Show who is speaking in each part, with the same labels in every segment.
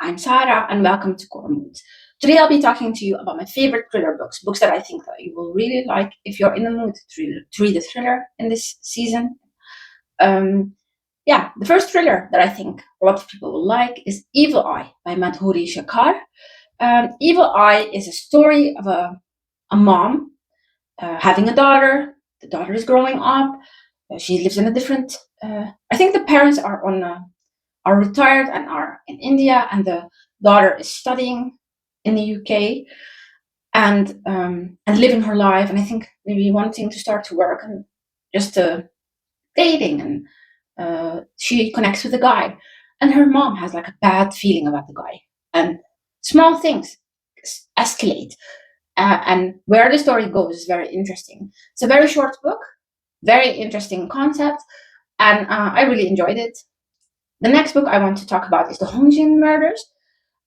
Speaker 1: I'm Sarah and welcome to CoreMoodz. Today I'll be talking to you about my favorite thriller books that I think that you will really like if you're in the mood to read a thriller in this season. The first thriller that I think a lot of people will like is Evil Eye by Madhuri Shakar. Evil Eye is a story of a mom having a daughter. The daughter is growing up. She lives in a different. I think the parents are retired and are in India, and the daughter is studying in the UK and living her life. And I think maybe wanting to start to work and just dating, and she connects with a guy, and her mom has like a bad feeling about the guy, and small things escalate. And where the story goes is very interesting. It's a very short book, very interesting concept, and I really enjoyed it. The next book I want to talk about is The Hongjin Murders.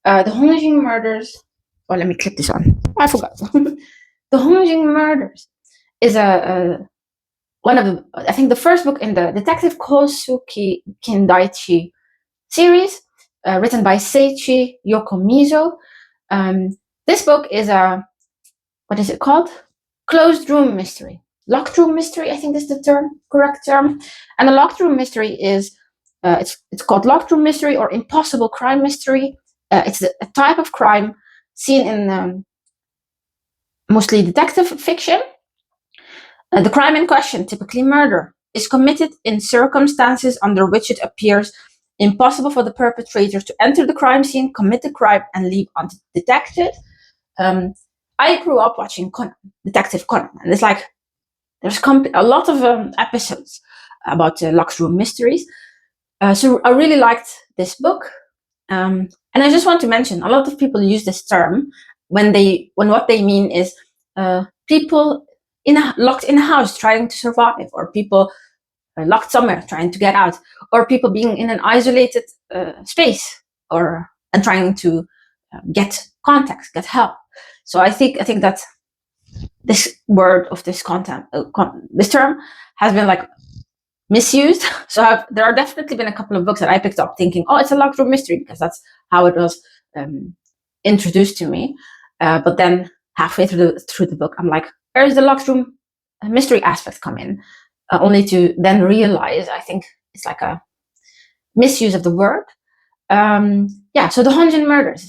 Speaker 1: The Hongjin Murders. Oh, let me clip this on. I forgot. The Hongjin Murders is one of the, I think, the first book in the Detective Kosuki Kindaichi series, written by Seiichi Yokomizo. This book is what is it called? Closed room mystery. Locked room mystery, I think is the correct term. And a locked room mystery is it's called locked room mystery or impossible crime mystery. It's a type of crime seen in mostly detective fiction. The crime in question, typically murder, is committed in circumstances under which it appears impossible for the perpetrator to enter the crime scene, commit the crime, and leave undetected. I grew up watching Detective Conan, and it's like there's a lot of episodes about locked room mysteries. So I really liked this book, and I just want to mention a lot of people use this term when what they mean is people locked in a house trying to survive, or people locked somewhere trying to get out, or people being in an isolated space and trying to get contacts, get help. So I think that this word of this content, this term has been like misused. So there are definitely been a couple of books that I picked up thinking, oh, it's a locked room mystery, because that's how it was introduced to me. But then halfway through the book, I'm like, where is the locked room mystery aspect come in? Only to then realize, I think it's like a misuse of the word. So The Hongjin Murders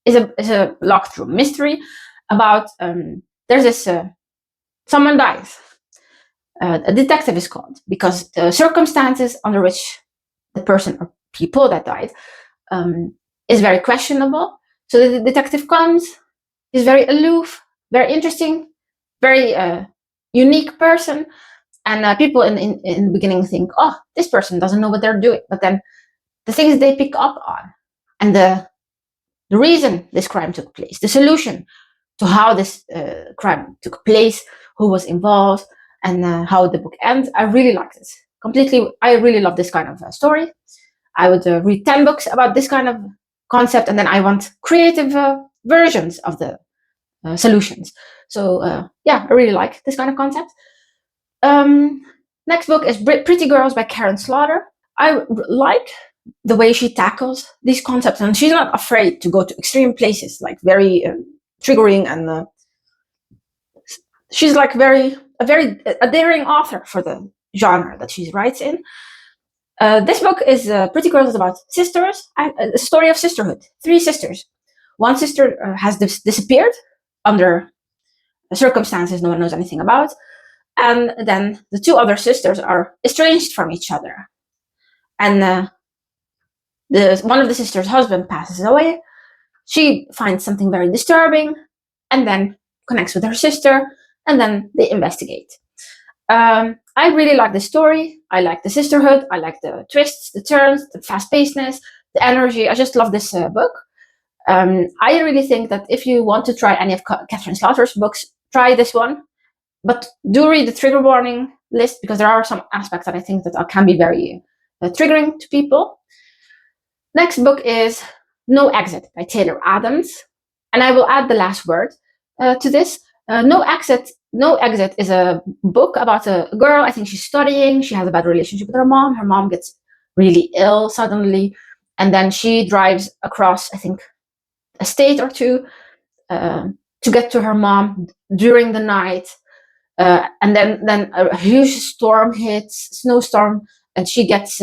Speaker 1: is a locked room mystery about there's this someone dies. A detective is called because the circumstances under which the person or people that died is very questionable. So the detective comes, is very aloof, very interesting, very unique person, and people in the beginning think, oh, this person doesn't know what they're doing. But then the things they pick up on, and the reason this crime took place, the solution to how this crime took place, who was involved, and how the book ends. I really like this completely. I really love this kind of story. I would read 10 books about this kind of concept, and then I want creative versions of the solutions. So I really like this kind of concept. Next book is Pretty Girls by Karen Slaughter. I like the way she tackles these concepts, and she's not afraid to go to extreme places, like very triggering, and she's like a daring author for the genre that she writes in. This book is Pretty Girls is about sisters, a story of sisterhood. 3 sisters. One sister has disappeared under circumstances no one knows anything about, and then the 2 other sisters are estranged from each other. And one of the sisters' husband passes away. She finds something very disturbing, and then connects with her sister, and then they investigate. I really like the story. I like the sisterhood. I like the twists, the turns, the fast-pacedness, the energy. I just love this book. I really think that if you want to try any of Catherine Slaughter's books, try this one. But do read the trigger warning list, because there are some aspects that I think that can be very triggering to people. Next book is No Exit by Taylor Adams. And I will add the last word to this. No Exit is a book about a girl. I think she's studying. She has a bad relationship with her mom. Her mom gets really ill suddenly, and then she drives across, I think, a state or two to get to her mom during the night. And then a huge storm hits, snowstorm, and she gets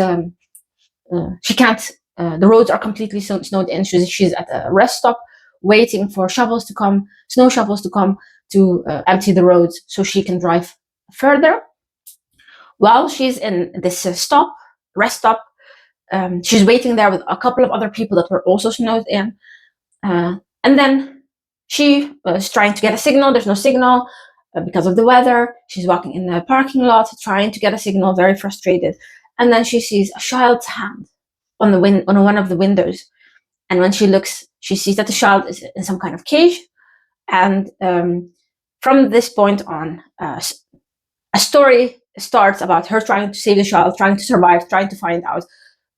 Speaker 1: she can't. The roads are completely snowed in. She's at a rest stop, waiting for shovels to come, snow shovels to come to empty the roads so she can drive further. While she's in this rest stop, she's waiting there with a couple of other people that were also snowed in. And then she is trying to get a signal. There's no signal because of the weather. She's walking in the parking lot trying to get a signal, very frustrated. And then she sees a child's hand on one of the windows. And when she looks, she sees that the child is in some kind of cage. And from this point on, a story starts about her trying to save the child, trying to survive, trying to find out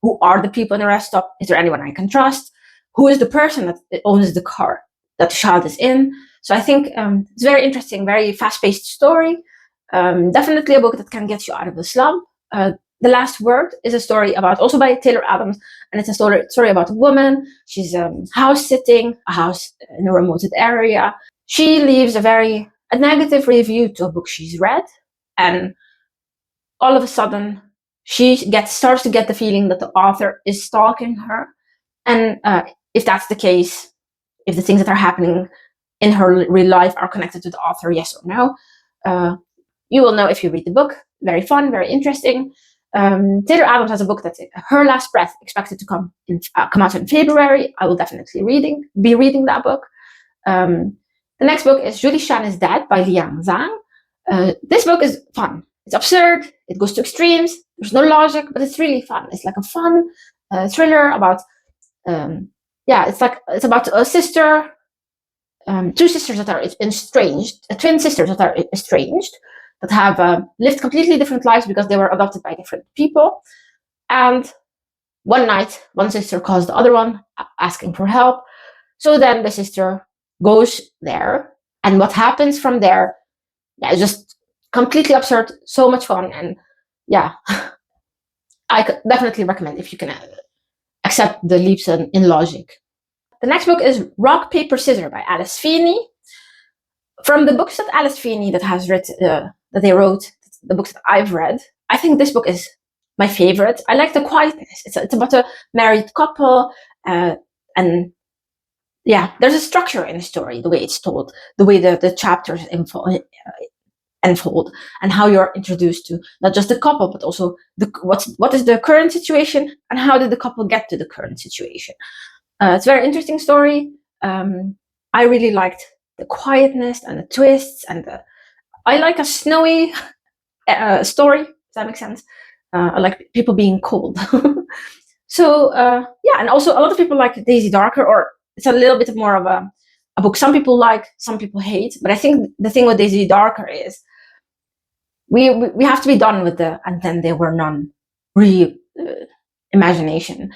Speaker 1: who are the people in the rest stop. Is there anyone I can trust? Who is the person that owns the car that the child is in? So I think it's very interesting, very fast-paced story. Definitely a book that can get you out of the slump. The Last Word is a story also by Taylor Adams, and it's a story about a woman. She's house sitting a house in a remote area. She leaves a negative review to a book she's read, and all of a sudden she starts to get the feeling that the author is stalking her. And if that's the case, if the things that are happening in her real life are connected to the author, yes or no, you will know if you read the book. Very fun, very interesting. Taylor Adams has a book that's Her Last Breath, expected to come out in February. I will definitely be reading that book. The next book is Julie Chan is Dead by Liang Zhang. This book is fun. It's absurd. It goes to extremes. There's no logic, but it's really fun. It's like a fun thriller about it's about a sister, two sisters that are estranged, twin sisters that are estranged, that have lived completely different lives because they were adopted by different people. And one night, one sister calls the other one asking for help. So then the sister goes there, and what happens from there, it's just completely absurd, so much fun, and I could definitely recommend if you can accept the leaps in logic. The next book is Rock, Paper, Scissors by Alice Feeney. From the books that Alice Feeney that they wrote, the books that I've read, I think this book is my favorite. I like the quietness. It's about a married couple, and there's a structure in the story, the way it's told, the way the chapters unfold, and how you're introduced to not just the couple, but also what is the current situation, and how did the couple get to the current situation. It's a very interesting story. I really liked the quietness and the twists, and I like a snowy story. Does that make sense? I like people being cold. So and also a lot of people like Daisy Darker, or it's a little bit more of a book some people like, some people hate. But I think the thing with Daisy Darker is we have to be done with the "and then there were none" imagination.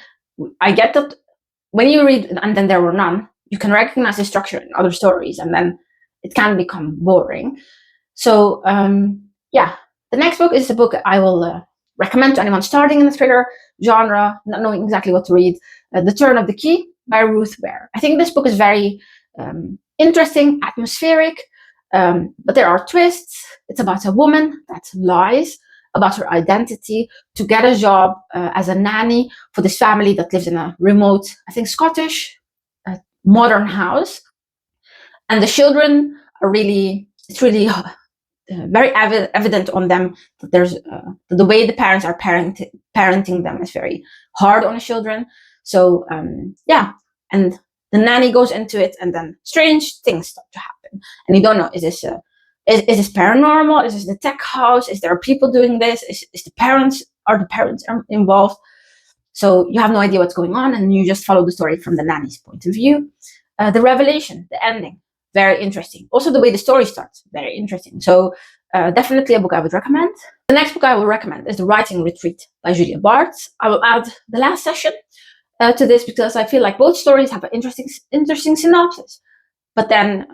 Speaker 1: I get that when you read "and then there were none," you can recognize the structure in other stories, and then it can become boring. So the next book is a book I will recommend to anyone starting in the thriller genre, not knowing exactly what to read. The Turn of the Key by Ruth Ware. I think this book is very interesting, atmospheric, but there are twists. It's about a woman that lies about her identity to get a job as a nanny for this family that lives in a remote, I think Scottish, modern house. And the children are it's really very evident on them that there's the way the parents are parenting them is very hard on the children. So and the nanny goes into it, and then strange things start to happen, and you don't know, is this paranormal? Is this the tech house? Is there people doing this? Are the parents involved? So you have no idea what's going on, and you just follow the story from the nanny's point of view. The revelation, the ending, very interesting. Also, the way the story starts, very interesting. So definitely a book I would recommend. The next book I will recommend is The Writing Retreat by Julia Bartz. I will add the last session to this because I feel like both stories have an interesting synopsis. But then,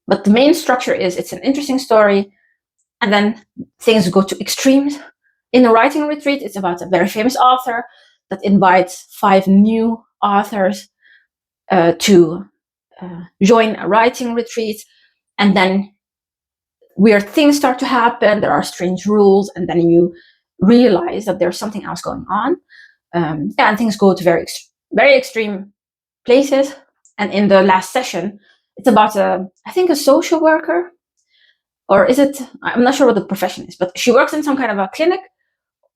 Speaker 1: but the main structure is it's an interesting story, and then things go to extremes. In The Writing Retreat, it's about a very famous author that invites 5 new authors to join a writing retreat, and then weird things start to happen. There are strange rules, and then you realize that there's something else going on. And things go to very, very extreme places. And in the last session, it's about I think a social worker, or is it? I'm not sure what the profession is, but she works in some kind of a clinic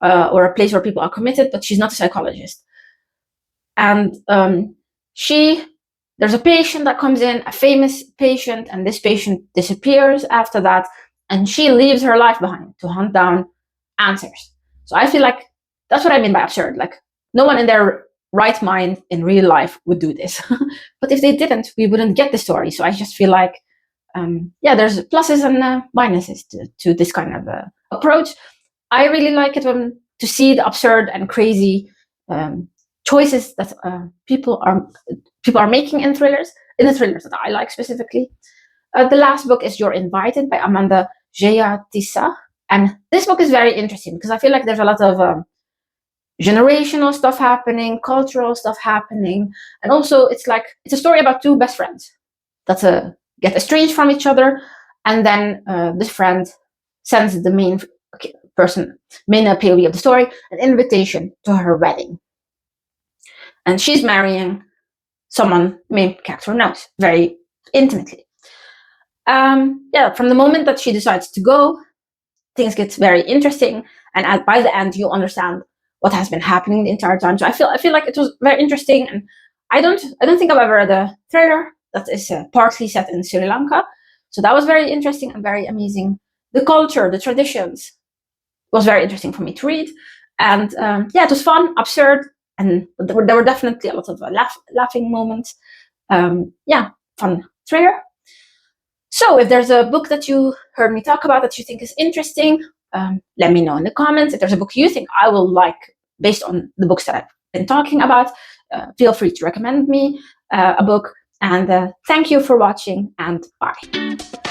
Speaker 1: or a place where people are committed, but she's not a psychologist. And there's a patient that comes in, a famous patient, and this patient disappears after that, and she leaves her life behind to hunt down answers. So I feel like that's what I mean by absurd. Like, no one in their right mind in real life would do this. But if they didn't, we wouldn't get the story. So I just feel like, there's pluses and minuses to this kind of approach. I really like it when to see the absurd and crazy choices that people are making in the thrillers that I like specifically. The last book is You're Invited by Amanda Tissa. And this book is very interesting because I feel like there's a lot of generational stuff happening, cultural stuff happening. And also it's a story about 2 best friends that get estranged from each other. And then this friend sends the main POV of the story an invitation to her wedding. And she's marrying someone the main character knows very intimately. From the moment that she decides to go, things get very interesting, and by the end, you'll understand what has been happening the entire time. So I feel like it was very interesting, and I don't think I've ever read a thriller that is partly set in Sri Lanka. So that was very interesting and very amazing. The culture, the traditions, was very interesting for me to read, and it was fun, absurd, and there were definitely a lot of laughing moments. Fun thriller. So if there's a book that you heard me talk about that you think is interesting, let me know in the comments. If there's a book you think I will like based on the books that I've been talking about, feel free to recommend me a book. And thank you for watching, and bye.